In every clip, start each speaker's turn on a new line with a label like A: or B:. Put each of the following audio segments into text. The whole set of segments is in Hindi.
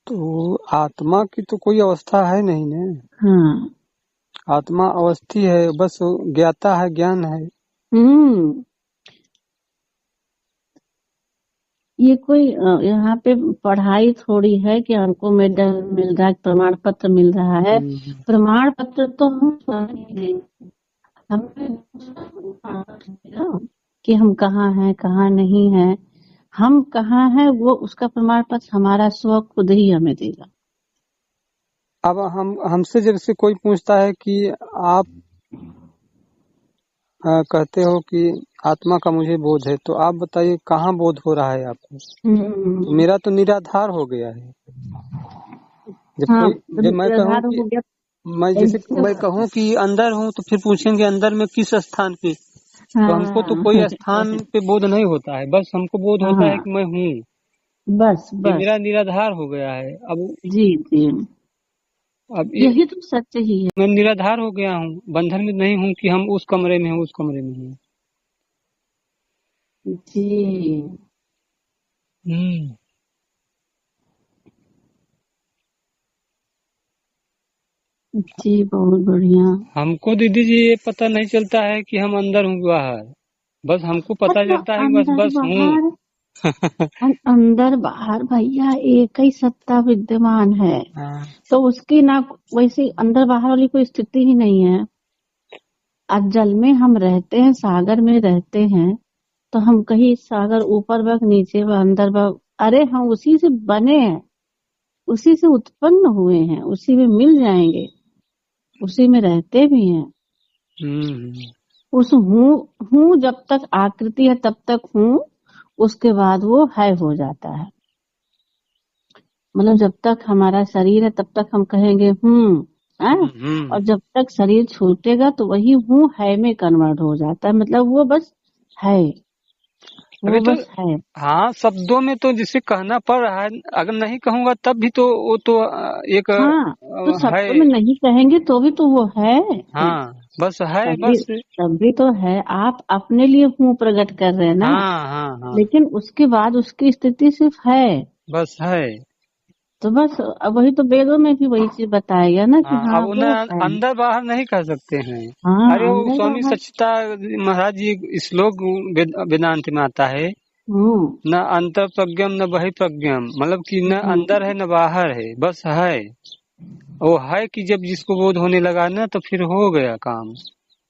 A: तो आत्मा की तो कोई अवस्था है नहीं ने।
B: हाँ।
A: आत्मा अवस्थी है, बस ज्ञाता है, ज्ञान है।
B: ये कोई यहाँ पे पढ़ाई थोड़ी है कि हमको मेडल मिल रहा है, प्रमाण पत्र मिल रहा है। प्रमाण पत्र तो हम स्वयं ही देंगे। हमें प्रमाण पत्र मिलेगा कि हम कहाँ हैं कहाँ नहीं है, हम कहाँ हैं, वो उसका प्रमाण पत्र हमारा स्व खुद ही हमें देगा।
A: अब हमसे जैसे कोई पूछता है कि आप कहते हो कि आत्मा का मुझे बोध है, तो आप बताइए कहाँ बोध हो रहा है आपको? तो मेरा तो निराधार हो गया है।
B: हाँ,
A: जब मैं कहूँ
B: निराधार
A: कि
B: हो गया।
A: मैं कहूँ कि अंदर हूँ, तो फिर पूछेंगे अंदर में किस स्थान पे? तो हमको तो कोई स्थान पे बोध नहीं होता है, बस हमको बोध होता है
B: हाँ,
A: कि मैं हूँ।
B: बस
A: ये
B: बस।
A: मेरा निराधार हो गया है। अब
B: जी जी,
A: अब
B: यही तो सत्य ही है।
A: मैं निराधार हो गया हूँ, बंधन में नहीं हूँ कि हम उस कमरे में हैं उस कमरे में हैं।
B: जी
A: हम्म।
B: जी, बहुत बढ़िया।
A: हमको दीदी जी ये पता नहीं चलता है कि हम अंदर हूँ बाहर, बस हमको पता
B: मतलब
A: चलता है कि बस
B: अंदर
A: बस
B: बाहर,
A: हूँ।
B: अंदर बाहर भैया एक ही सत्ता विद्यमान है।
A: हाँ।
B: तो उसकी ना वैसे अंदर बाहर वाली कोई स्थिति ही नहीं है। आज जल में हम रहते हैं, सागर में रहते हैं, तो हम कहीं सागर ऊपर बग नीचे बग अंदर बग, अरे हम उसी से बने हैं, उसी से उत्पन्न हुए हैं, उसी में मिल जाएंगे, उसी में रहते भी हैं।
A: हम्म।
B: उस हूँ जब तक आकृति है तब तक हूँ, उसके बाद वो है हो जाता है। मतलब जब तक हमारा शरीर है तब तक हम कहेंगे है,
A: हम्म।
B: और जब तक शरीर छूटेगा तो वही हूँ है में कन्वर्ट हो जाता है। मतलब वो बस है,
A: अभी
B: वो
A: तो
B: बस है।
A: हाँ, शब्दों में तो जिसे कहना पड़ रहा है, अगर नहीं कहूंगा तब भी तो वो तो एक
B: हाँ, तो
A: है।
B: शब्दों में नहीं कहेंगे तो भी तो वो है।
A: हाँ, बस है,
B: तभी
A: बस।
B: तभी तो है। आप अपने लिए हूँ प्रकट कर रहे हैं ना,
A: हाँ हाँ हाँ,
B: लेकिन उसके बाद उसकी स्थिति सिर्फ है।
A: बस है।
B: तो बस अब वही तो वेदों में भी वही चीज बताया गया ना कि
A: हाँ, अब
B: हाँ वो
A: उन्हें
B: है।
A: अंदर बाहर नहीं कह सकते हैं।
B: हाँ,
A: अरे वो
B: अंदर
A: स्वामी
B: बाहर।
A: सच्चिदा महाराज जी श्लोक वेदांत में आता है,
B: हम्म
A: न अंतर प्रज्ञम न बहि प्रज्ञम, मतलब कि न अंदर है
B: हम्म,
A: न बाहर है, बस है। वो है कि जब जिसको बोध होने लगा ना, तो फिर हो गया काम।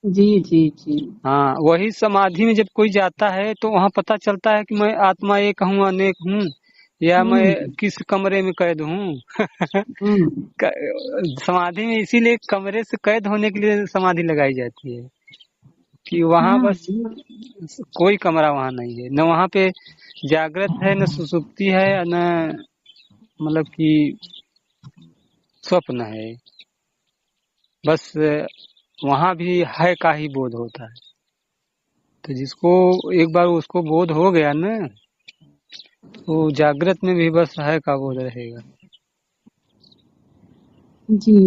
B: जी जी जी।
A: हाँ, वही समाधि में जब कोई जाता है तो वहाँ पता चलता है कि मैं आत्मा एक हूँ, अनेक हूँ, या मैं
B: हम्म
A: किस कमरे में कैद हूँ।
B: हम्म।
A: समाधि में इसीलिए कमरे से कैद होने के लिए समाधि लगाई जाती है कि वहाँ
B: हाँ,
A: बस कोई कमरा वहाँ नहीं है, न वहाँ पे जागृत है, न सुसुप्ति है, न मतलब कि स्वप्न है। बस वहाँ भी है का ही बोध होता है। तो जिसको एक बार उसको बोध हो गया ना, तो जागृत में भी बस है का बोध रहेगा।
B: जी।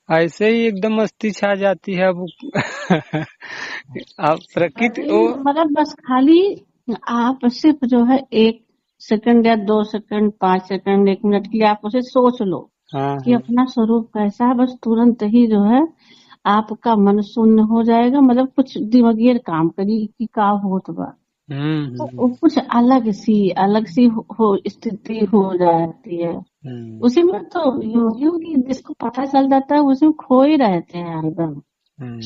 A: ऐसे ही एकदम मस्ती छा जाती है अब। अब प्रकृति
B: अरे
A: वो।
B: मतलब बस खाली आप सिर्फ जो है 1 सेकंड या 2 सेकंड 5 सेकंड 1 मिनट के लिए आप उसे सोच लो
A: हाँ
B: कि
A: हाँ।
B: अपना स्वरूप कैसा है। बस तुरंत ही जो है आपका मन शून्य हो जाएगा। मतलब कुछ दिमागी काम करी कि का होत बा, तो
A: हम्म।
B: वो कुछ अलग सी स्थिति हो जाती है।
A: हम्म।
B: उसी में तो योगियों की जिसको पता चल जाता है उसी में खो ही रहते हैं हरदम।
A: हम्म।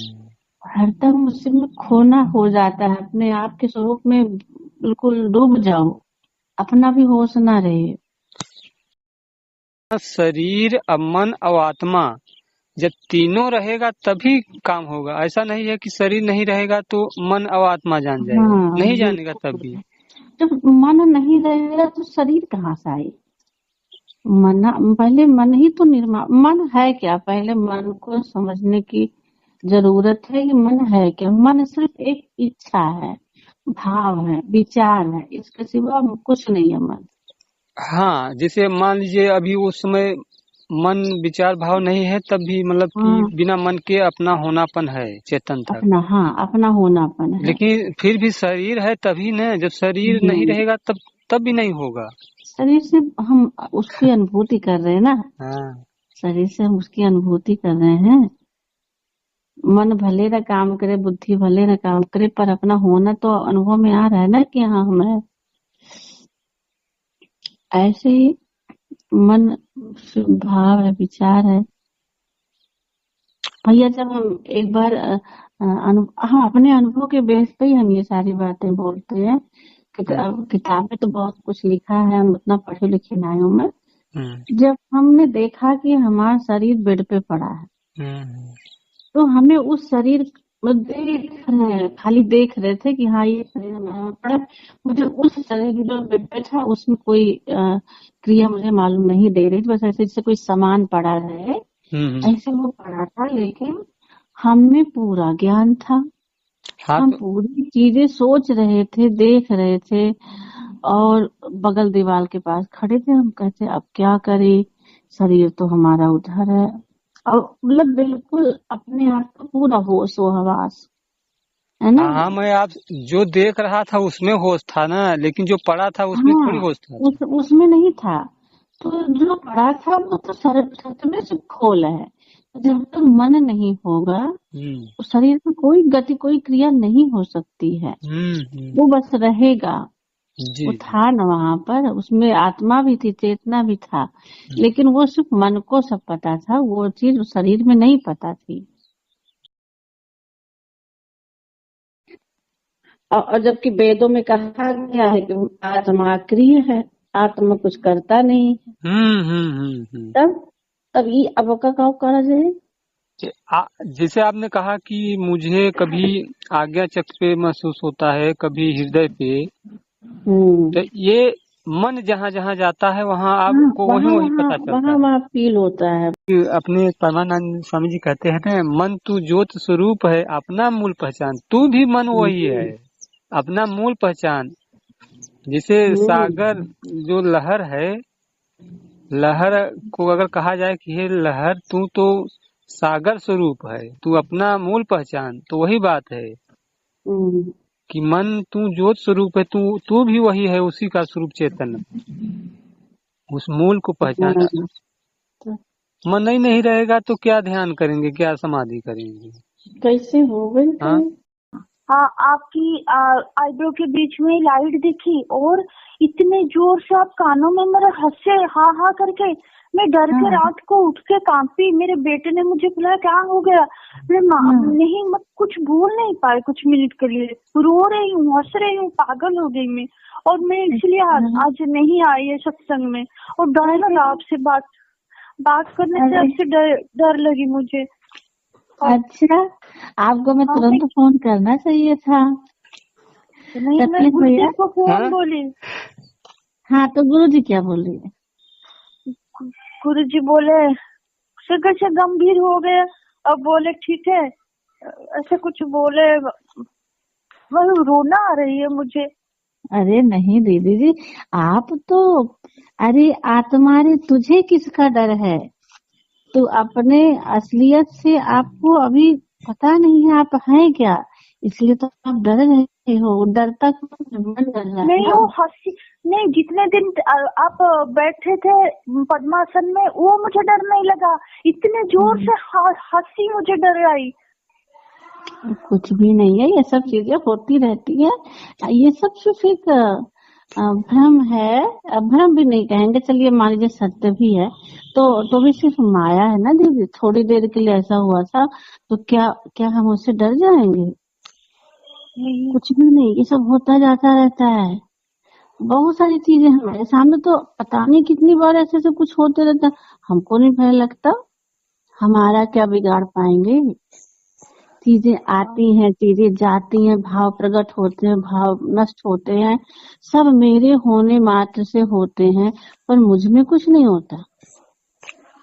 B: हरदम उसी में खोना हो जाता है, अपने आप के स्वरूप में बिल्कुल डूब जाओ, अपना भी होश ना रहे।
A: शरीर अब मन और आत्मा जब तीनों रहेगा तभी काम होगा। ऐसा नहीं है कि शरीर नहीं रहेगा तो मन और आत्मा जान जाएगा,
B: हाँ
A: नहीं जानेगा तब भी।
B: बिल्कुल। जब मन नहीं रहेगा तो शरीर कहाँ से आए? पहले मन ही तो निर्माण, मन है क्या? पहले मन को समझने की जरूरत है कि मन है क्या। मन सिर्फ एक इच्छा है, भाव है, विचार है, इसके सिवा कुछ नहीं है मन।
A: हाँ, जैसे मान लीजिए अभी उस समय मन विचार भाव नहीं है, तब भी मतलब कि
B: हाँ,
A: बिना मन के अपना होनापन है चेतन तक।
B: अपना, हाँ अपना होनापन है।
A: लेकिन फिर भी शरीर है तभी न, जब शरीर नहीं
B: हम्म
A: रहेगा तब तब भी नहीं होगा।
B: शरीर से हम उसकी अनुभूति कर रहे हैं ना,
A: हाँ
B: शरीर से हम उसकी अनुभूति कर रहे हैं। मन भले न काम करे, बुद्धि भले न काम करे, पर अपना होना तो अनुभव में आ रहा है ना कि हाँ हम है। ऐसे ही मन भाव है, विचार है। भैया जब हम एक बार हाँ, अपने अनुभव के बेस पे ही हम ये सारी बातें बोलते हैं। किताब में तो बहुत कुछ लिखा है, हम उतना पढ़े लिखे नहीं हूँ मैं। जब हमने देखा कि हमारा शरीर बेड पे पड़ा है, तो हमें उस शरीर खाली देख रहे थे कि हाँ ये शरीर हमारा पड़ा। मुझे उस शरीर जो बेड पे था उसमें कोई क्रिया मुझे मालूम नहीं दे रही थी, बस ऐसे जैसे कोई सामान पड़ा है ऐसे वो पड़ा था। लेकिन हमें पूरा ज्ञान था।
A: हाँ
B: हम
A: तो
B: पूरी चीजें सोच रहे थे, देख रहे थे, और बगल दीवार के पास खड़े थे। हम कहते अब क्या करें, शरीर तो हमारा उधर है। और मतलब बिल्कुल अपने आप को पूरा होश हो हवास है ना।
A: हाँ, मैं आप जो देख रहा था उसमें होश था ना, लेकिन जो पड़ा था उसमें थोड़ी
B: हाँ,
A: होश था।
B: उसमें नहीं था। तो जो पड़ा था वो तो सच में से खोल है। जब तक मन नहीं होगा तो शरीर में कोई गति, कोई क्रिया नहीं हो सकती है। वो बस रहेगा।
A: जी
B: वो था न वहां पर, उसमें आत्मा भी थी, चेतना भी था, लेकिन वो सिर्फ मन को सब पता था, वो चीज शरीर में नहीं पता थी। और जबकि वेदों में कहा गया है कि आत्मा अक्रिय है, आत्मा कुछ करता नहीं है। तब तब ये अब का करा जाए।
A: जैसे आपने कहा कि मुझे कभी आज्ञा चक्र पे महसूस होता है, कभी हृदय पे, तो ये मन जहाँ जहाँ जाता है वहाँ आपको वही
B: वहाँ
A: वही
B: वहाँ
A: पता चलता
B: वहाँ
A: है।
B: वहाँ फील होता है।
A: कि अपने परमानंद स्वामी जी कहते हैं ना, मन तू ज्योत स्वरूप है, अपना मूल पहचान। तू भी मन वही है, अपना मूल पहचान। जैसे सागर जो लहर है, लहर को अगर कहा जाए कि हे लहर तू तो सागर स्वरूप है, तू अपना मूल पहचान, तो वही बात है कि मन तू ज्योत स्वरूप है, तू भी वही है, उसी का स्वरूप चेतन। उस मूल को पहचाना। मन ही नहीं रहेगा तो क्या ध्यान करेंगे, क्या समाधि करेंगे,
B: कैसे हो गई।
A: हाँ
C: हाँ, आपकी आईब्रो के बीच में लाइट दिखी और इतने जोर से आप कानों में मेरे हंसे, हाँ हाँ करके। मैं डर के रात को उठ के कांपी। मेरे बेटे ने मुझे बुलाया, क्या हो गया? मैं नहीं, मैं कुछ बोल नहीं पाई कुछ मिनट के लिए। रो रही हूँ, हंस रही हूँ, पागल हो गई मैं। और मैं इसलिए आज नहीं आई है सत्संग में। और डर लगा आपसे बात करने से, आपसे डर लगी मुझे।
B: अच्छा, आपको मैं तुरंत फोन करना चाहिए था।
C: नहीं, मैं गुरुजी को फोन बोली।
B: हाँ, तो गुरुजी क्या बोल रही है?
C: गुरुजी बोले कैसे गंभीर हो गए। अब बोले ठीक है, ऐसे कुछ बोले। वह रोना आ रही है मुझे।
B: अरे नहीं दीदी जी, आप तो, अरे आत्मा रे, तुझे किसका डर है? तो अपने असलियत से आपको अभी पता नहीं है आप हैं क्या, इसलिए तो आप डर रहे हो। डरता मन डर रहा है।
C: नहीं, वो हंसी नहीं। जितने दिन आप बैठे थे पद्मासन में, वो मुझे डर नहीं लगा। इतने जोर से हंसी, मुझे डर आई।
B: कुछ भी नहीं है, ये सब चीजें होती रहती है। ये सब सिर्फ एक भ्रम है। भ्रम भी नहीं कहेंगे, चलिए मान लीजिए सत्य भी है, तो भी सिर्फ माया है ना दीदी। थोड़ी देर के लिए ऐसा हुआ था, तो क्या क्या हम उससे डर जाएंगे? कुछ भी नहीं, ये सब होता जाता रहता है। बहुत सारी चीजें हमारे सामने, तो पता नहीं कितनी बार ऐसे से कुछ होते रहता है, हमको नहीं भय लगता। हमारा क्या बिगाड़ पाएंगे? चीजें आती हैं, चीजें जाती हैं, भाव प्रकट होते हैं, भाव नष्ट होते हैं, सब मेरे होने मात्र से होते हैं, पर मुझ में कुछ नहीं होता।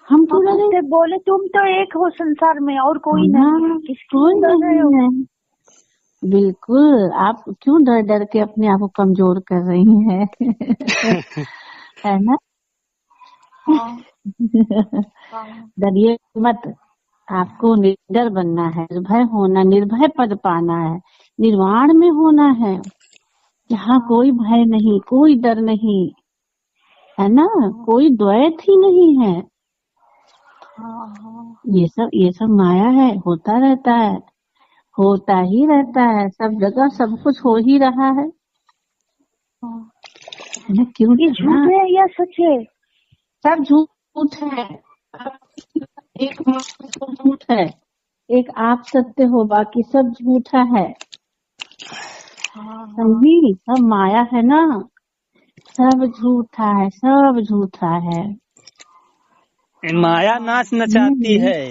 B: हम पूरा
C: बोले तुम तो एक हो संसार में, और कोई नहीं।
B: कोई नहीं है। बिल्कुल, आप क्यों डर डर के अपने आप को कमजोर कर रही हैं? है ना? डरिए मत, आपको निडर बनना है, निर्भय होना, निर्भय पद पाना है, निर्वाण में होना है। जहाँ कोई भय नहीं, कोई डर नहीं, है ना, कोई द्वैत ही नहीं है। ये सब माया है, होता रहता है, होता ही रहता है, सब जगह सब कुछ हो ही रहा है ना। क्यों
C: ये झूठ है या सच है?
B: सब झूठ है। एक मात्र झूठ है, एक आप सत्य हो, बाकी सब झूठा है। समझी, सब माया है ना, सब झूठा है, सब झूठा है।
A: माया नाच नचाती है।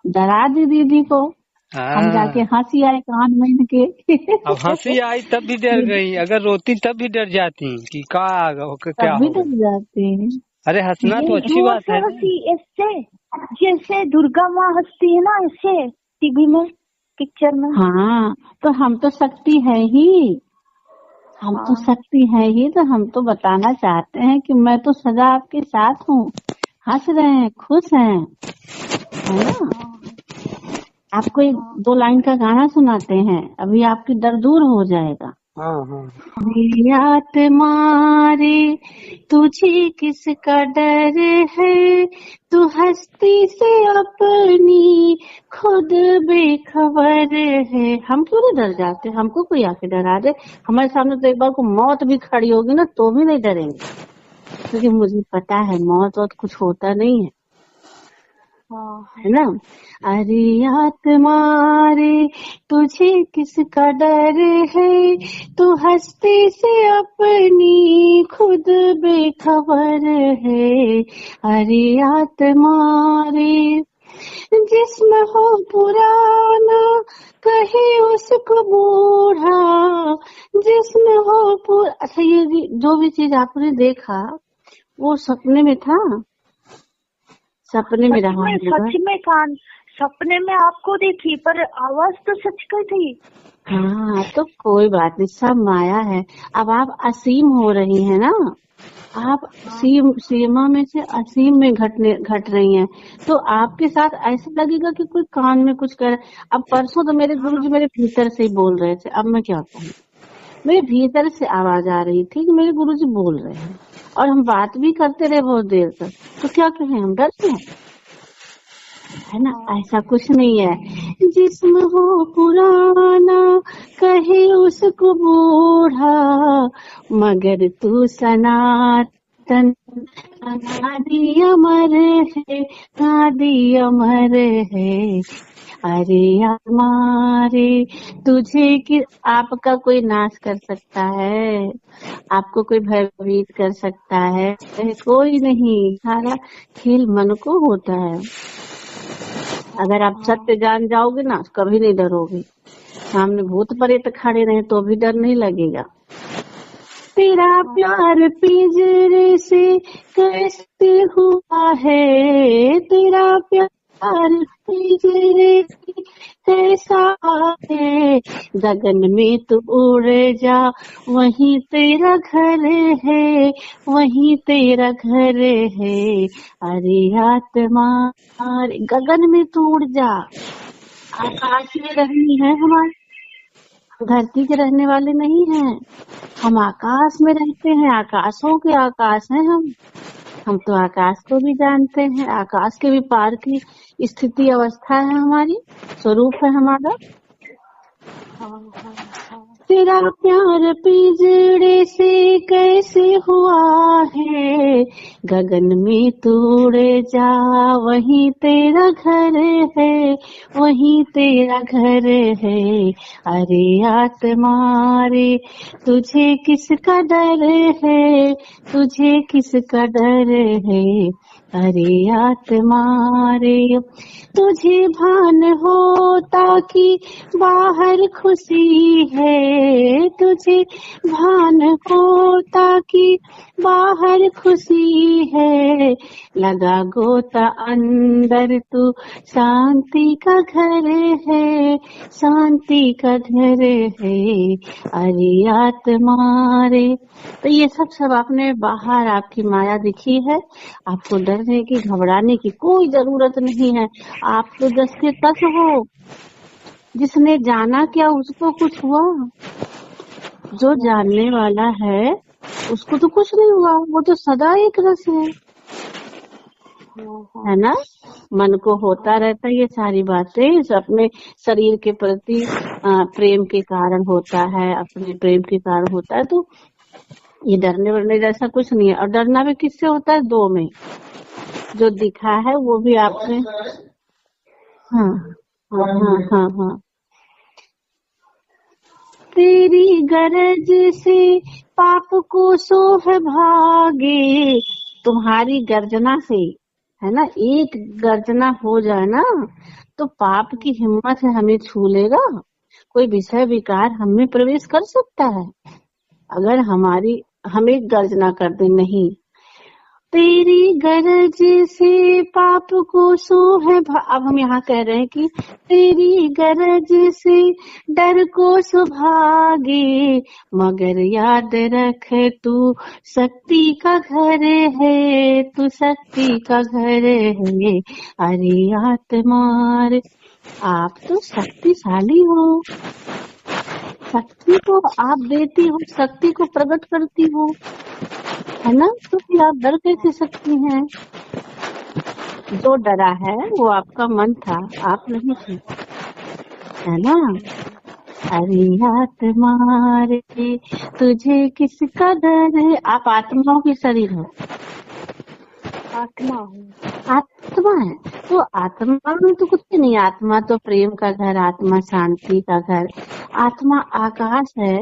B: डरा दी दीदी को, हम जाके हंसी आए कान में के।
A: अब हंसी आई तब भी डर गई, अगर रोती तब भी डर जाती कि क्या
B: तब भी
A: होगा।
B: डर जाते हैं।
A: अरे हंसना तो अच्छी बात है।
C: ऐसे जैसे दुर्गा माँ हंसती है ना, ऐसे टीवी में, पिक्चर में।
B: हाँ, तो हम तो शक्ति है ही, हम तो शक्ति है ही, तो हम तो बताना चाहते हैं कि मैं तो सदा आपके साथ हूँ। हंस रहे हैं, खुश हैं, है ना। आपको एक 2 लाइन का गाना सुनाते हैं, अभी आपकी डर दूर हो जाएगा। आत्मारे तुझे किसका डर है, तू हस्ती से अपनी खुद बेखबर है। हम क्यों नहीं डर जाते, हमको कोई आके डरा दे। हमारे सामने तो एक बार को मौत भी खड़ी होगी ना, तो भी नहीं डरेंगे, क्योंकि मुझे पता है मौत और कुछ होता नहीं है, है ना। अरे आत्मा रे तुझे किसका डर है, तू हस्ती से अपनी खुद बेखबर है। अरे आत्मा रे जिस्म हो पुराना कहे उसको बूढ़ा, जिस्म हो अच्छा, ये जो भी चीज आपने देखा वो सपने में था, सपने में रहा है।
C: सच में कान सपने में आपको देखी, पर आवाज तो सच की थी।
B: हाँ, तो कोई बात नहीं, सब माया है। अब आप असीम हो रही हैं ना, आप सीमा में से असीम में घट रही हैं, तो आपके साथ ऐसा लगेगा कि कोई कान में कुछ कर। अब परसों तो मेरे गुरुजी मेरे भीतर से ही बोल रहे थे, अब मैं क्या कहूँ, मेरे भीतर से आवाज आ रही थी कि मेरे गुरुजी बोल रहे हैं, और हम बात भी करते रहे बहुत देर तक, तो क्या कहें, हम डरते हैं, है ना। ऐसा कुछ नहीं है। जिस्म हो पुराना कहे उसको बूढ़ा, मगर तू सनातन अनादि अमर है, आदि अमर है। अरे हमारे तुझे कि आपका कोई नाश कर सकता है, आपको कोई भयभीत कर सकता है, कोई नहीं। सारा खेल मन को होता है। अगर आप सत्य जान जाओगे ना, कभी नहीं डरोगे। सामने भूत प्रेत खड़े रहे तो भी डर नहीं लगेगा। तेरा प्यार पिंजरे से कैसे हुआ है, तेरा प्यार पिंजरे से कैसा है, गगन में तू उड़ जा वहीं तेरा घर है, वहीं तेरा घर है। अरे आत्मा गगन में तू उड़ जा, आकाश में रहनी है हमारे, धरती के रहने वाले नहीं हैं, हम आकाश में रहते हैं, आकाशों के आकाश हैं हम तो आकाश को भी जानते हैं, आकाश के भी पार की स्थिति अवस्था है हमारी, स्वरूप है हमारा। तेरा प्यार पिंजरे से कैसे हुआ है, गगन में तू उड़ जा वहीं तेरा घर है, वहीं तेरा घर है। अरे आत्मा रे तुझे किसका डर है, तुझे किसका डर है। अरे आत्मा रे तुझे भान होता कि बाहर खुशी है, तुझे भान होता कि बाहर खुशी है, लगा गोता अंदर तू शांति का घर है, शांति का घर है। अरे आत्मा रे, तो ये सब आपने बाहर आपकी माया दिखी है, आपको डरने की घबराने की कोई जरूरत नहीं है। आप तो 10 के 10 हो, जिसने जाना क्या उसको कुछ हुआ, जो जानने वाला है उसको तो कुछ नहीं हुआ, वो तो सदा एक रस है ना। मन को होता रहता है ये सारी बातें, अपने शरीर के प्रति प्रेम के कारण होता है, अपने प्रेम के कारण होता है। तो ये डरने वरने जैसा कुछ नहीं है। और डरना भी किससे होता है? दो में। जो दिखा है वो भी आपने, हाँ हाँ हाँ हाँ हाँ। तेरी गरज से पाप को सोह भागे, तुम्हारी गर्जना से, है ना, एक गर्जना हो जाए ना तो पाप की हिम्मत है हमें छू लेगा। कोई विषय विकार हम में प्रवेश कर सकता है अगर हमें गर्जना कर दे। नहीं, तेरी गरज से पाप को सोह अब हम यहाँ कह रहे हैं कि तेरी गरज से डर को सुभागे, मगर याद रख तू शक्ति का घर है, तू शक्ति का घर है। अरे आत्मार, आप तो शक्तिशाली हो, शक्ति को आप देती हो, शक्ति को प्रकट करती हो, है ना। तो फिर आप डर कैसे सकती हैं? जो डरा है वो आपका मन था, आप नहीं थे, है ना। अरे आत्मा रे तुझे किसका डर है? आप आत्माओं की शरीर हो,
C: आत्मा हूँ,
B: आत्मा है। तो आत्मा में तो कुछ नहीं, आत्मा तो प्रेम का घर, आत्मा शांति का घर, आत्मा आकाश है।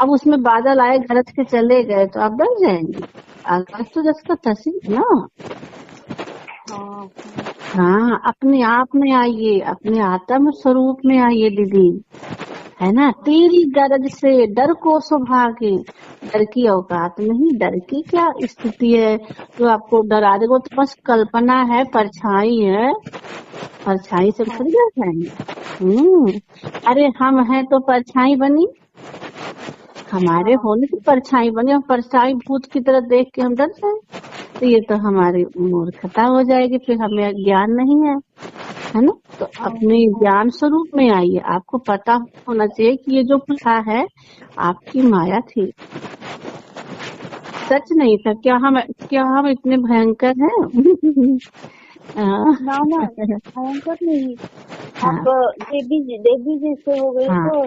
B: अब उसमें बादल आए गरज के चले गए तो आप डर जाएंगे? आकाश तो जैसा तसी ना। हाँ, अपने आप में आइए, अपने आत्म स्वरूप में आइए दीदी, है ना। तेरी गरज से डर को सुभागे, डर की औकात नहीं, डर की क्या स्थिति है जो आपको डरा देगा? वो तो बस कल्पना है, परछाई है, परछाई से थोड़ी डर जाएंगे। अरे हम हैं तो परछाई बनी, हमारे होने से परछाई बनी, और परछाई भूत की तरह देख के हम डर जाए तो ये तो हमारी मूर्खता हो जाएगी, फिर हमें ज्ञान नहीं है ना। तो अपने ज्ञान स्वरूप में आइए। आपको पता होना चाहिए कि ये जो कुछ है आपकी माया थी, सच नहीं था। क्या हम इतने भयंकर हैं?
C: ना भयंकर नहीं, आप देवी जैसे हो गए।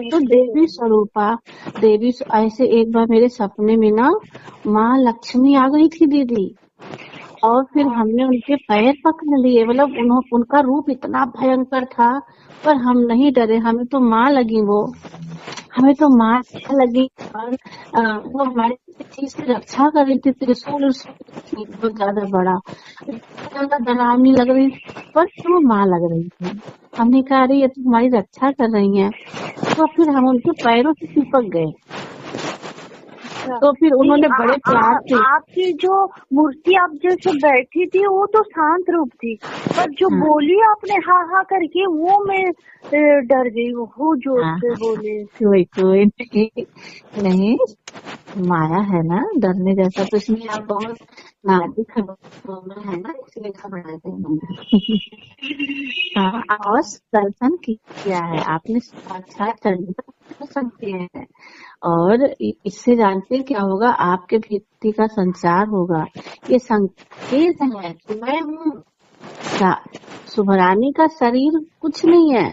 B: तो देवी स्वरूपा, देवी ऐसे एक बार मेरे सपने में ना माँ लक्ष्मी आ गई थी दीदी, और फिर हमने उनके पैर पकड़ लिए। मतलब उनका रूप इतना भयंकर था, पर हम नहीं डरे, हमें तो माँ लगी, वो हमें तो माँ लगी। और वो हमारी चीज से रक्षा कर रही थी, त्रिशूल बहुत ज्यादा बड़ा, ज्यादा डरावनी लग रही, पर वो माँ लग रही थी। हमने कहा अरे ये तो हमारी रक्षा कर रही है। तो फिर हम उनके पैरों से चिपक गए। तो फिर उन्होंने बड़े प्यार से,
C: आपकी जो मूर्ति आप जैसे बैठी थी वो तो शांत रूप थी, पर जो बोली आपने हा हा करके वो मैं डर गई, वो जोर से बोले।
B: कोई नहीं, माया है ना, डरने जैसा कुछ नहीं। आप बहुत नाजुक है ना, इसलिए घबराते हैं। और दर्शन किया है आपने, साक्षात दर्शन किए हैं, और इससे जानते हैं क्या होगा, आपके भीतर का संचार होगा। ये संकेत है कि मैं हूँ। शुभरानी का शरीर कुछ नहीं है,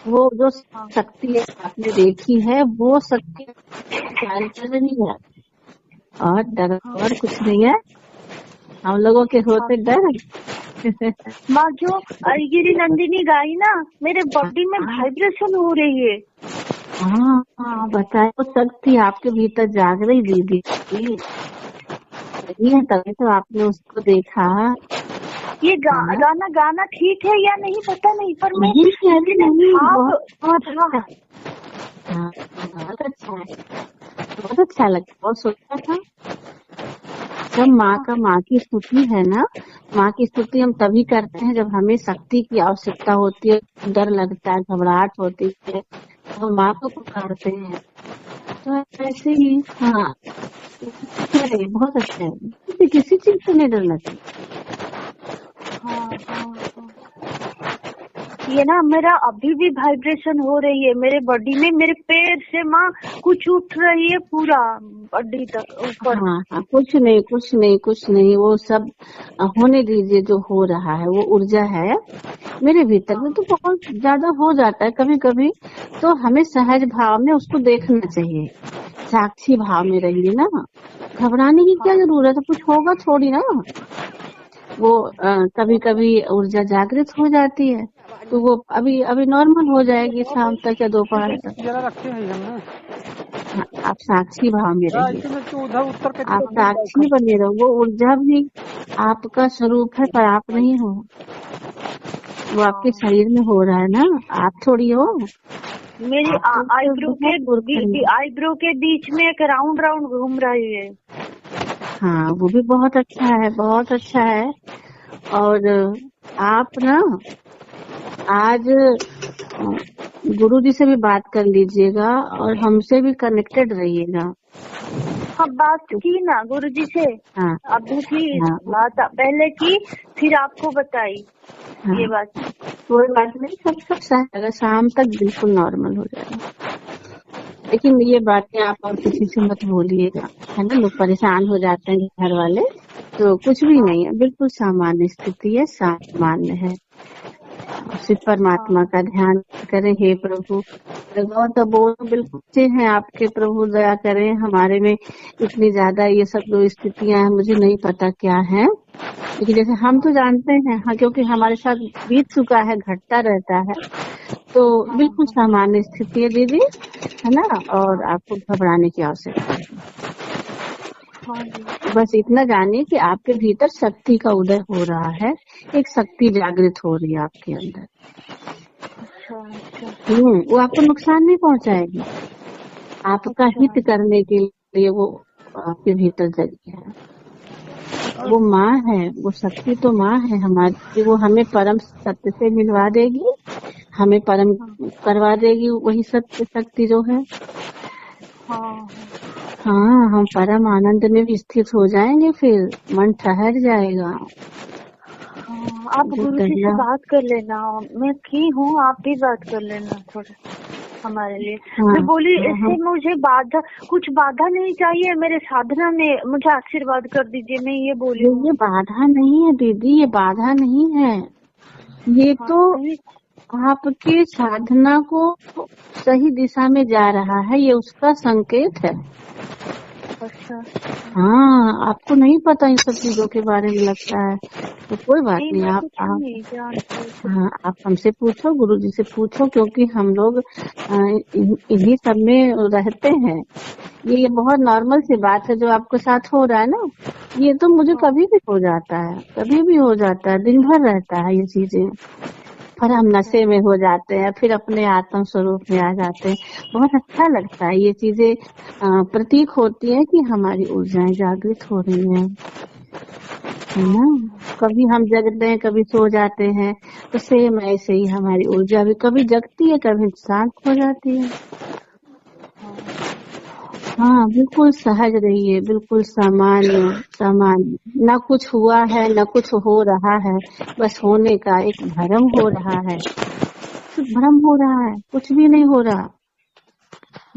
B: वो जो शक्ति है आपने देखी है, वो शक्ति कर रही है, और डर और कुछ नहीं है। हम लोगों के होते डर।
C: माँ जो गिरी नंदिनी गाई ना, मेरे बॉडी में वाइब्रेशन हो रही है।
B: हाँ बताए, वो शक्ति आपके भीतर जाग रही दीदी, तभी तो आपने उसको देखा।
C: ये गाना ठीक है या नहीं पता नहीं, पर मैं
B: नहीं,
C: बहुत
B: अच्छा लगता। बहुत सोचा था जब माँ की स्तुति है ना, माँ की स्तुति हम तभी करते हैं जब हमें शक्ति की आवश्यकता होती है, डर लगता है, घबराहट होती है, तो माँ को पुकारते हैं। तो ऐसे ही हाँ, बहुत अच्छा है, किसी चीज से नहीं डरना चाहिए।
C: ये ना मेरा अभी भी वाइब्रेशन हो रही है मेरे बॉडी में, मेरे पैर से माँ कुछ उठ रही है पूरा बॉडी तक ऊपर।
B: हाँ, कुछ नहीं, वो सब होने दीजिए। जो हो रहा है वो ऊर्जा है मेरे भीतर में, तो बहुत ज्यादा हो जाता है कभी कभी। तो हमें सहज भाव में उसको देखना चाहिए, साक्षी भाव में रहिए ना। घबराने की क्या जरूरत है, कुछ होगा थोड़ी ना। वो कभी कभी ऊर्जा जागृत हो जाती है, तो वो अभी अभी नॉर्मल हो जाएगी शाम तक या दोपहर तक। हाँ, आप साक्षी भाव में रहिए, आप साक्षी बने रहो। वो ऊर्जा भी आपका स्वरूप है, पर आप नहीं हो। वो आपके शरीर में हो रहा है ना, आप थोड़ी हो।
C: मेरी आईब्रो के बीच में एक राउंड राउंड घूम रही है।
B: हाँ, वो भी बहुत अच्छा है, बहुत अच्छा है। और आप ना आज गुरु जी से भी बात कर लीजिएगा और हमसे भी कनेक्टेड रहिएगा।
C: हाँ, बात की ना गुरु जी से।
B: हाँ,
C: अभी की
B: हाँ,
C: बात पहले की, फिर आपको बताई।
B: हाँ,
C: ये बात
B: कोई बात नहीं, सब सही रहेगा, शाम तक बिल्कुल नॉर्मल हो जाएगा। लेकिन ये बातें आप और किसी से मत बोलिएगा, है ना। लोग परेशान हो जाते हैं घर वाले। तो कुछ भी नहीं है, बिल्कुल सामान्य स्थिति है, सामान्य है। सिर्फ परमात्मा का ध्यान करें। हे प्रभु तो बोलो, बिल्कुल अच्छे हैं आपके प्रभु, दया करें हमारे में। इतनी ज्यादा ये सब जो स्थितियां हैं, मुझे नहीं पता क्या है, लेकिन जैसे हम तो जानते हैं, हाँ, क्योंकि हमारे साथ बीत चुका है, घटता रहता है। तो बिल्कुल सामान्य स्थिति है दीदी, है ना। और आपको घबराने की आवश्यकता है। बस इतना जानिए कि आपके भीतर शक्ति का उदय हो रहा है, एक शक्ति जागृत हो रही है आपके अंदर। वो आपको नुकसान नहीं पहुंचाएगी, आपका हित करने के लिए वो आपके भीतर जगी है। वो माँ है, वो शक्ति तो माँ है हमारी, वो हमें परम सत्य से मिलवा देगी, हमें परम करवा देगी वही सत्य शक्ति जो है। हाँ, हम परम आनंद में भी स्थित हो जाएंगे, फिर मन ठहर जाएगा।
C: आप गुरु जी से बात कर लेना, मैं फ्री हूँ, आप भी बात कर लेना थोड़ा हमारे लिए। मैं बोली इससे मुझे कुछ बाधा नहीं चाहिए मेरे साधना में, मुझे आशीर्वाद कर दीजिए, मैं ये बोली।
B: ये बाधा नहीं है दीदी, ये बाधा नहीं है, ये तो आपकी साधना को सही दिशा में जा रहा है, ये उसका संकेत है।
C: अच्छा।
B: हाँ, आपको नहीं पता इन सब चीजों के बारे में लगता है, तो कोई बात नहीं। आप हमसे पूछो, गुरु जी से पूछो, क्योंकि हम लोग इन्हीं सब में रहते हैं। ये बहुत नॉर्मल सी बात है जो आपके साथ हो रहा है ना, ये तो मुझे कभी भी हो जाता है, कभी भी हो जाता है, दिन भर रहता है ये चीजें। फिर हम नशे में हो जाते हैं, फिर अपने आत्म स्वरूप में आ जाते हैं। बहुत अच्छा लगता है, ये चीजें प्रतीक होती है कि हमारी ऊर्जाएं जागृत हो रही हैं, है ना। कभी हम जगते हैं, कभी सो जाते हैं, तो सेम ऐसे ही हमारी ऊर्जा भी कभी जगती है, कभी शांत हो जाती है। हाँ, बिल्कुल सहज रहिए, बिल्कुल सामान्य। न कुछ हुआ है, न कुछ हो रहा है, बस होने का एक भ्रम हो रहा है, भ्रम हो रहा है, कुछ भी नहीं हो रहा,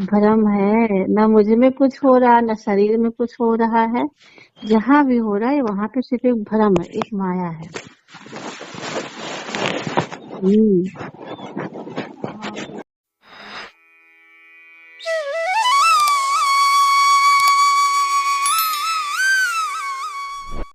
B: भ्रम है। न मुझ में कुछ हो रहा, न शरीर में कुछ हो रहा है, जहाँ भी हो रहा है वहाँ पे सिर्फ एक भ्रम है, एक माया है।